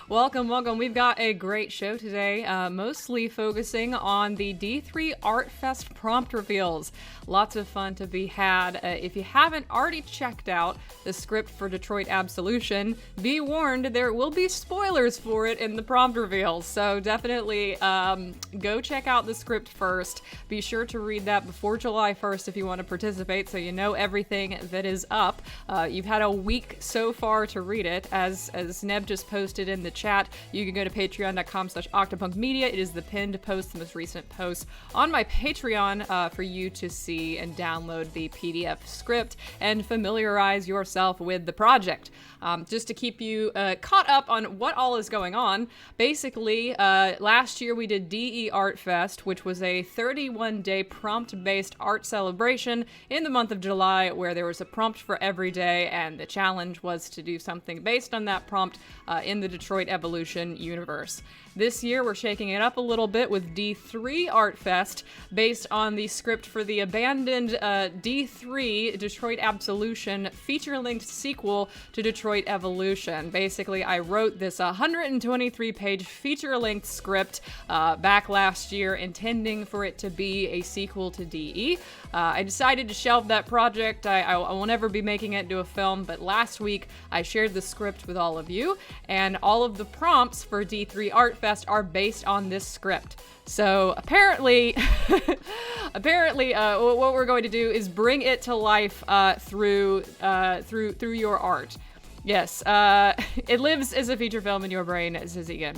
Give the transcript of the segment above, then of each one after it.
Welcome, welcome. We've got a great show today, mostly focusing on the D3 Artfest Prompt Reveals. Lots of fun to be had. If you haven't already checked out the script for Detroit Absolution, be warned, there will be spoilers for it in the prompt reveals. So definitely go check out the script first. Be sure to read that before July 1st if you want to participate, so you know everything that is up. You've had a week so far to read it. As Neb just posted in the chat, you can go to patreon.com/octopunkmedia. It is the pinned post, the most recent post on my Patreon for you to see and download the PDF script and familiarize yourself with the project. Just to keep you caught up on what all is going on, basically, last year we did D3 Artfest, which was a 31-day prompt-based art celebration in the month of July, where there was a prompt for every day, and the challenge was to do something based on that prompt in the Detroit Evolution universe. This year, we're shaking it up a little bit with D3 Artfest, based on the script for the abandoned D3 Detroit Absolution feature-length sequel to Detroit Evolution. Basically, I wrote this 123-page feature-length script back last year, intending for it to be a sequel to DE. I decided to shelve that project. I will never be making it into a film, but last week I shared the script with all of you, and all of the prompts for D3 Artfest are based on this script. So apparently, what we're going to do is bring it to life through your art. Yes, it lives as a feature film in your brain, says Egan.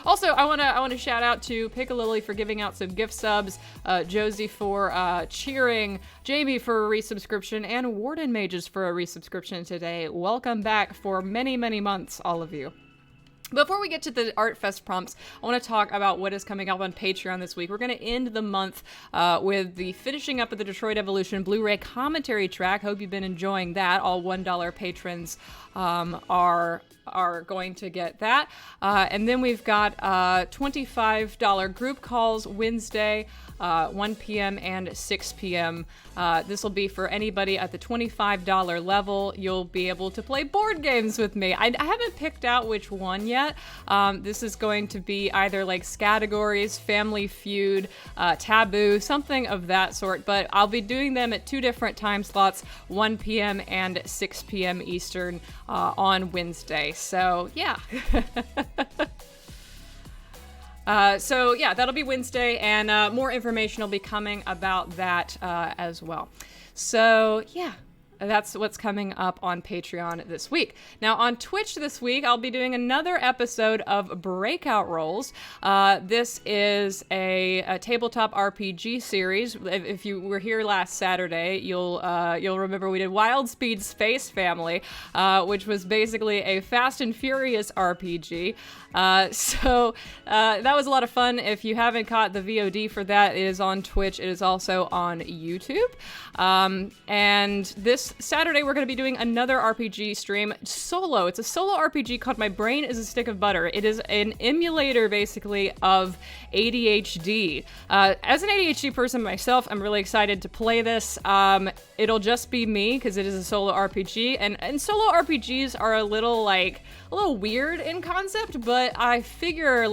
Also, I want to shout out to Pickalily for giving out some gift subs, Josie for cheering, Jamie for a resubscription, and Warden Mages for a resubscription today. Welcome back for many, many months, all of you. Before we get to the Artfest prompts, I want to talk about what is coming up on Patreon this week. We're going to end the month with the finishing up of the Detroit Evolution Blu-ray commentary track. Hope you've been enjoying that. All $1 patrons are going to get that. And then we've got $25 group calls Wednesday, 1 p.m. and 6 p.m. This will be for anybody at the $25 level. You'll be able to play board games with me. I haven't picked out which one yet. This is going to be either like Categories, Family Feud, Taboo, something of that sort, but I'll be doing them at two different time slots, 1 p.m. and 6 p.m. Eastern on Wednesday. So yeah. That'll be Wednesday, and more information will be coming about that as well. So yeah, that's what's coming up on Patreon this week. Now on Twitch this week, I'll be doing another episode of Breakout Roles. This is a tabletop RPG series. If you were here last Saturday, you'll remember we did Wild Speed Space Family, which was basically a Fast and Furious RPG. So that was a lot of fun. If you haven't caught the VOD for that, it is on Twitch. It is also on YouTube. And this Saturday, we're going to be doing another RPG stream solo. It's a solo RPG called My Brain is a Stick of Butter. It is an emulator, basically, of ADHD. As an ADHD person myself, I'm really excited to play this. It'll just be me, because it is a solo RPG, and solo RPGs are a little weird in concept, but I figure,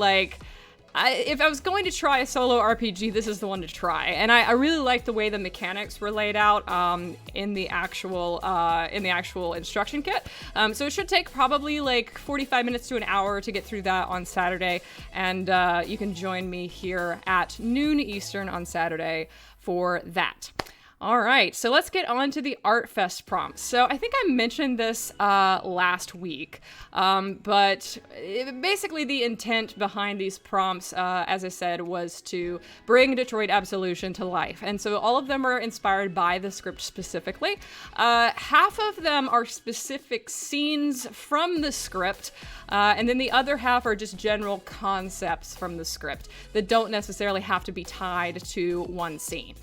if I was going to try a solo RPG, this is the one to try. And I really like the way the mechanics were laid out in the actual instruction kit. So it should take probably 45 minutes to an hour to get through that on Saturday. And you can join me here at noon Eastern on Saturday for that. All right, so let's get on to the Artfest prompts. So I think I mentioned this last week, but basically the intent behind these prompts, as I said, was to bring Detroit Absolution to life. And so all of them are inspired by the script specifically. Half of them are specific scenes from the script, and then the other half are just general concepts from the script that don't necessarily have to be tied to one scene.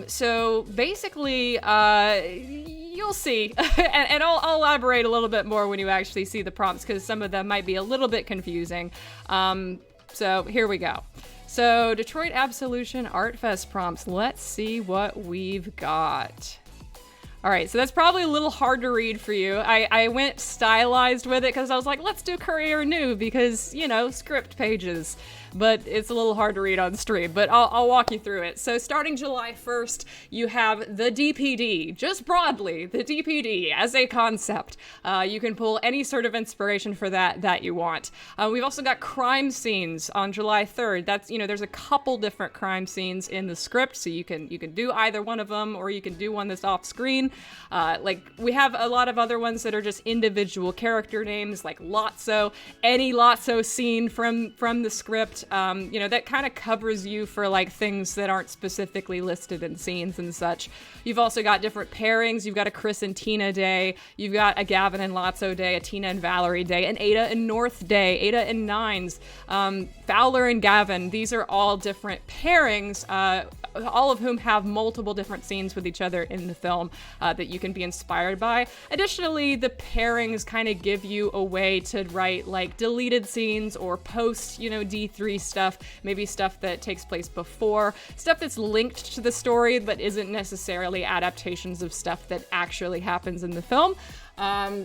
So basically, you'll see, and I'll elaborate a little bit more when you actually see the prompts, because some of them might be a little bit confusing. So here we go. So Detroit Absolution Artfest prompts. Let's see what we've got. All right, so that's probably a little hard to read for you. I went stylized with it because I was like, let's do career new because, you know, script pages. But it's a little hard to read on stream, but I'll walk you through it. So starting July 1st, you have the DPD, just broadly, the DPD as a concept. You can pull any sort of inspiration for that you want. We've also got crime scenes on July 3rd. That's, you know, there's a couple different crime scenes in the script, so you can do either one of them, or you can do one that's off screen. Like we have a lot of other ones that are just individual character names, like Lotso. Any Lotso scene from the script. You know, that kind of covers you for like things that aren't specifically listed in scenes and such. You've also got different pairings. You've got a Chris and Tina day. You've got a Gavin and Lotso day, a Tina and Valerie day, an Ada and North day, Ada and Nines, Fowler and Gavin. These are all different pairings, all of whom have multiple different scenes with each other in the film that you can be inspired by. Additionally, the pairings kind of give you a way to write like deleted scenes or post, you know, D3 stuff, maybe stuff that takes place before, stuff that's linked to the story but isn't necessarily adaptations of stuff that actually happens in the film.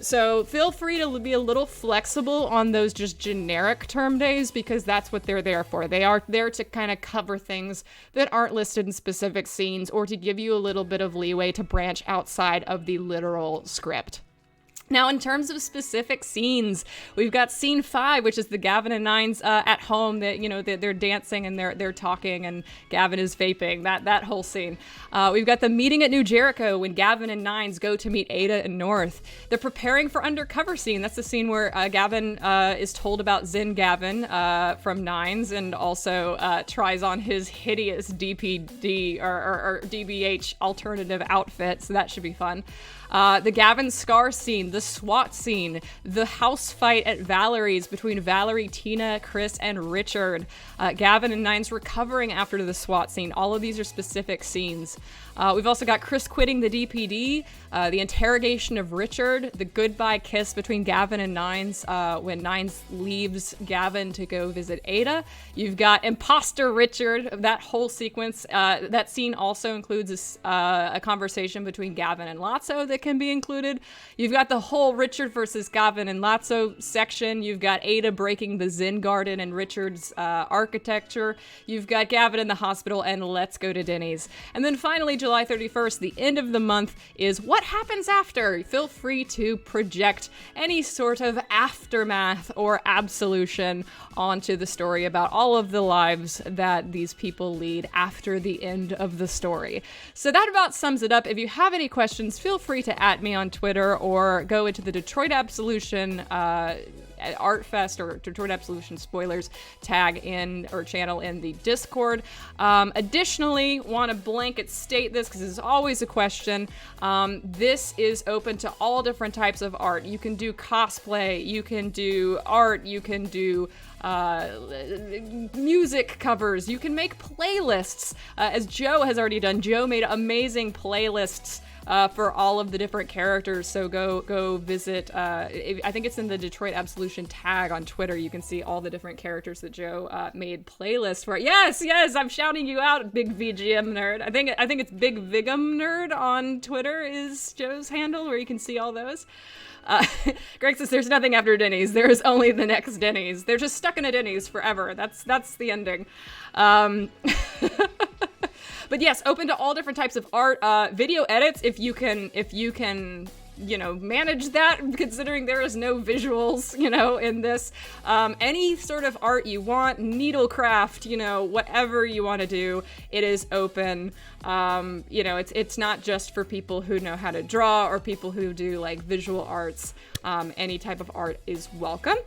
So feel free to be a little flexible on those just generic term days because that's what they're there for. They are there to kind of cover things that aren't listed in specific scenes or to give you a little bit of leeway to branch outside of the literal script. Now, in terms of specific scenes, we've got scene 5, which is the Gavin and Nines at home. That, you know, they're dancing and they're talking, and Gavin is vaping. That whole scene. We've got the meeting at New Jericho when Gavin and Nines go to meet Ada and North. The preparing for undercover scene. That's the scene where Gavin is told about Zen Gavin from Nines, and also tries on his hideous DPD or DBH alternative outfit. So that should be fun. The Gavin Scar scene, the SWAT scene, the house fight at Valerie's between Valerie, Tina, Chris, and Richard. Gavin and Nines recovering after the SWAT scene. All of these are specific scenes. We've also got Chris quitting the DPD, the interrogation of Richard, the goodbye kiss between Gavin and Nines when Nines leaves Gavin to go visit Ada. You've got Imposter Richard, that whole sequence. That scene also includes a conversation between Gavin and Lotso that can be included. You've got the whole Richard versus Gavin and Lotso section. You've got Ada breaking the Zen garden and Richard's architecture. You've got Gavin in the hospital and Let's Go to Denny's. And then finally, July 31st, the end of the month, is what happens after. Feel free to project any sort of aftermath or absolution onto the story about all of the lives that these people lead after the end of the story. So that about sums it up. If you have any questions, feel free to @ me on Twitter or go into the Detroit Absolution Artfest or Detroit Absolution spoilers tag in or channel in the Discord. Additionally, want to blanket state this because this is always a question. This is open to all different types of art. You can do cosplay, you can do art, you can do music covers, you can make playlists, as Joe has already done. Joe made amazing playlists for all of the different characters, so go visit. I think it's in the Detroit Absolution tag on Twitter. You can see all the different characters that Joe made playlists for. Yes, I'm shouting you out, Big VGM Nerd. I think it's Big Vigum Nerd on Twitter is Joe's handle, where you can see all those. Greg says there's nothing after Denny's. There is only the next Denny's. They're just stuck in a Denny's forever. That's the ending. But yes, open to all different types of art, video edits, if you can, you know, manage that, considering there is no visuals, you know, in this. Any sort of art you want, needlecraft, you know, whatever you want to do, it is open. You know, it's not just for people who know how to draw or people who do like visual arts. Any type of art is welcome.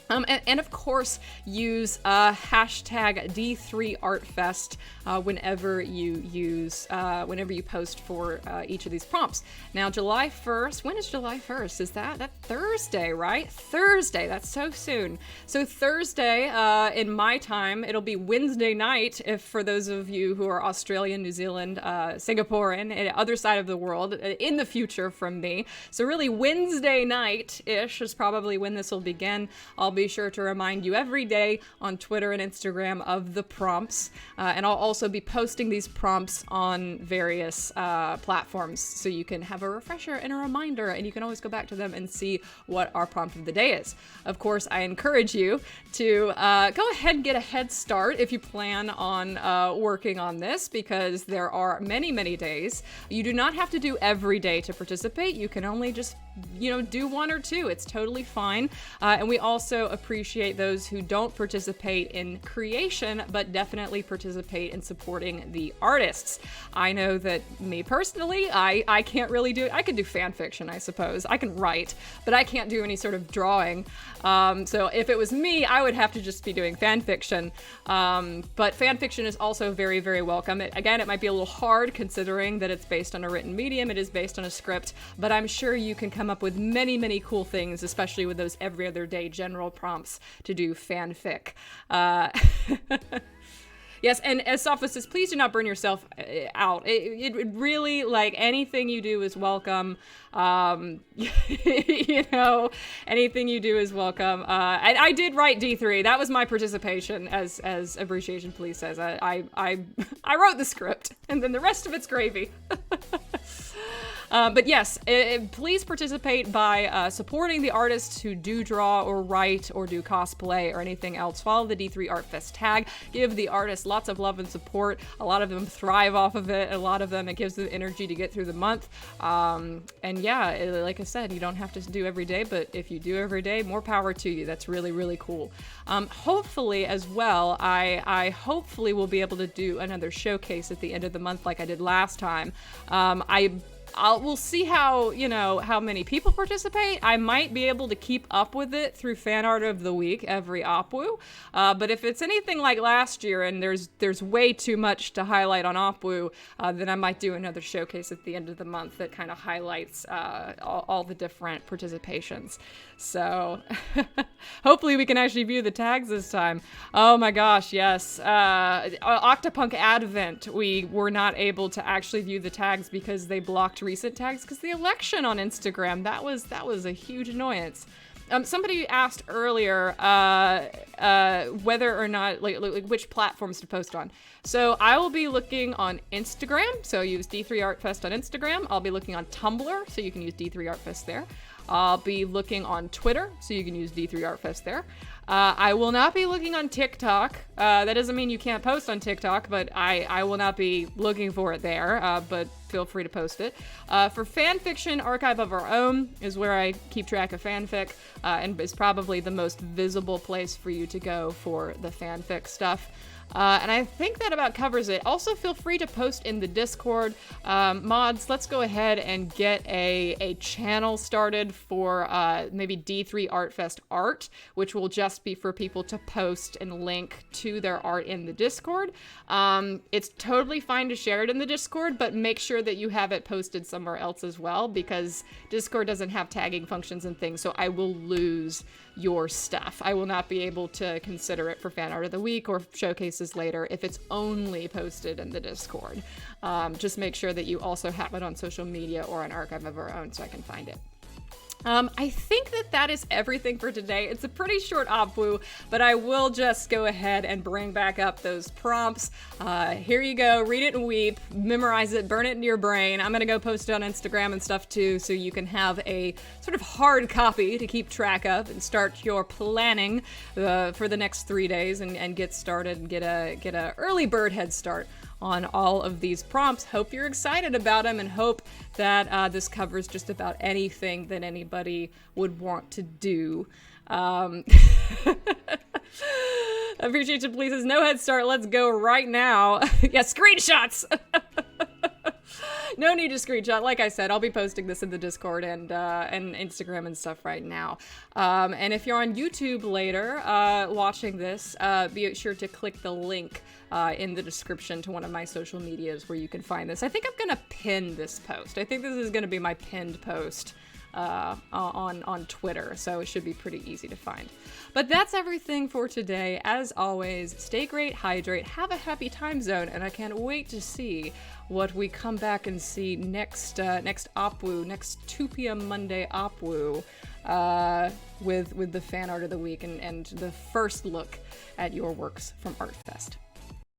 And of course, use hashtag D3 Artfest whenever you post for each of these prompts. Now, July 1st, when is July 1st? Is that Thursday, right? Thursday, that's so soon. So Thursday, in my time, it'll be Wednesday night, if for those of you who are Australian, New Zealand, Singaporean, and other side of the world, in the future from me. So really, Wednesday night-ish is probably when this will begin. I'll be sure to remind you every day on Twitter and Instagram of the prompts. And I'll also be posting these prompts on various platforms so you can have a refresher and a reminder, and you can always go back to them and see what our prompt of the day is. Of course, I encourage you to go ahead and get a head start if you plan on working on this, because there are many, many days. You do not have to do every day to participate. You can only just, do one or two. It's totally fine. And we also appreciate those who don't participate in creation, but definitely participate in supporting the artists. I know that me personally, I can't really do it. I could do fan fiction, I suppose. I can write, but I can't do any sort of drawing. So if it was me, I would have to just be doing fan fiction. But fan fiction is also very, very welcome. It might be a little hard considering that it's based on a written medium. It is based on a script, but I'm sure you can come up with many, many cool things, especially with those every other day general prompts to do fanfic. Yes, and as Sophos says, please do not burn yourself out. It really, anything you do is welcome. Anything you do is welcome. I did write D3. That was my participation, as Appreciation Police says. I wrote the script, and then the rest of it's gravy. But yes, please participate by supporting the artists who do draw or write or do cosplay or anything else. Follow the D3 Artfest tag. Give the artists lots of love and support. A lot of them thrive off of it. A lot of them, it gives them energy to get through the month. And yeah, like I said, you don't have to do every day, but if you do every day, more power to you. That's really, really cool. Hopefully as well, I hopefully will be able to do another showcase at the end of the month like I did last time. We'll see how many people participate. I might be able to keep up with it through Fan Art of the Week every OPWU. But if it's anything like last year and there's way too much to highlight on OPWU, then I might do another showcase at the end of the month that kind of highlights all the different participations. So hopefully we can actually view the tags this time. Oh my gosh, yes. Octopunk Advent, we were not able to actually view the tags because they blocked recent tags because the election on Instagram, that was a huge annoyance. Somebody asked earlier whether or not like which platforms to post on. So I will be looking on Instagram, so use D3 Artfest on Instagram. I'll be looking on Tumblr, so you can use D3 Artfest there. I'll be looking on Twitter, so you can use D3 Artfest there. I will not be looking on TikTok. That doesn't mean you can't post on TikTok, but I will not be looking for it there, but feel free to post it. For fanfiction, Archive of Our Own is where I keep track of fanfic, and is probably the most visible place for you to go for the fanfic stuff. And I think that about covers it. Also, feel free to post in the Discord. Mods, let's go ahead and get a channel started for maybe D3 Artfest art, which will just be for people to post and link to their art in the Discord. It's totally fine to share it in the Discord, but make sure that you have it posted somewhere else as well, because Discord doesn't have tagging functions and things, so I will lose your stuff. I will not be able to consider it for Fan Art of the Week or showcases later if it's only posted in the Discord. Just make sure that you also have it on social media or an Archive of Our Own so I can find it. I think that is everything for today. It's a pretty short OPWU, but I will just go ahead and bring back up those prompts. Here you go. Read it and weep. Memorize it. Burn it into your brain. I'm going to go post it on Instagram and stuff too, so you can have a sort of hard copy to keep track of and start your planning for the next 3 days and get started and get a early bird head start on all of these prompts. Hope you're excited about them and hope that this covers just about anything that anybody would want to do. Appreciation Police says, no head start, let's go right now. Yeah, screenshots! No need to screenshot. Like I said, I'll be posting this in the Discord and Instagram and stuff right now. And if you're on YouTube later watching this, be sure to click the link in the description to one of my social medias where you can find this. I think I'm going to pin this post. I think this is going to be my pinned post on Twitter, so it should be pretty easy to find. But that's everything for today. As always, stay great, hydrate, have a happy time zone, and I can't wait to see what we come back and see next OpWoo, next 2 p.m. Monday OpWoo, with the fan art of the week and the first look at your works from Artfest.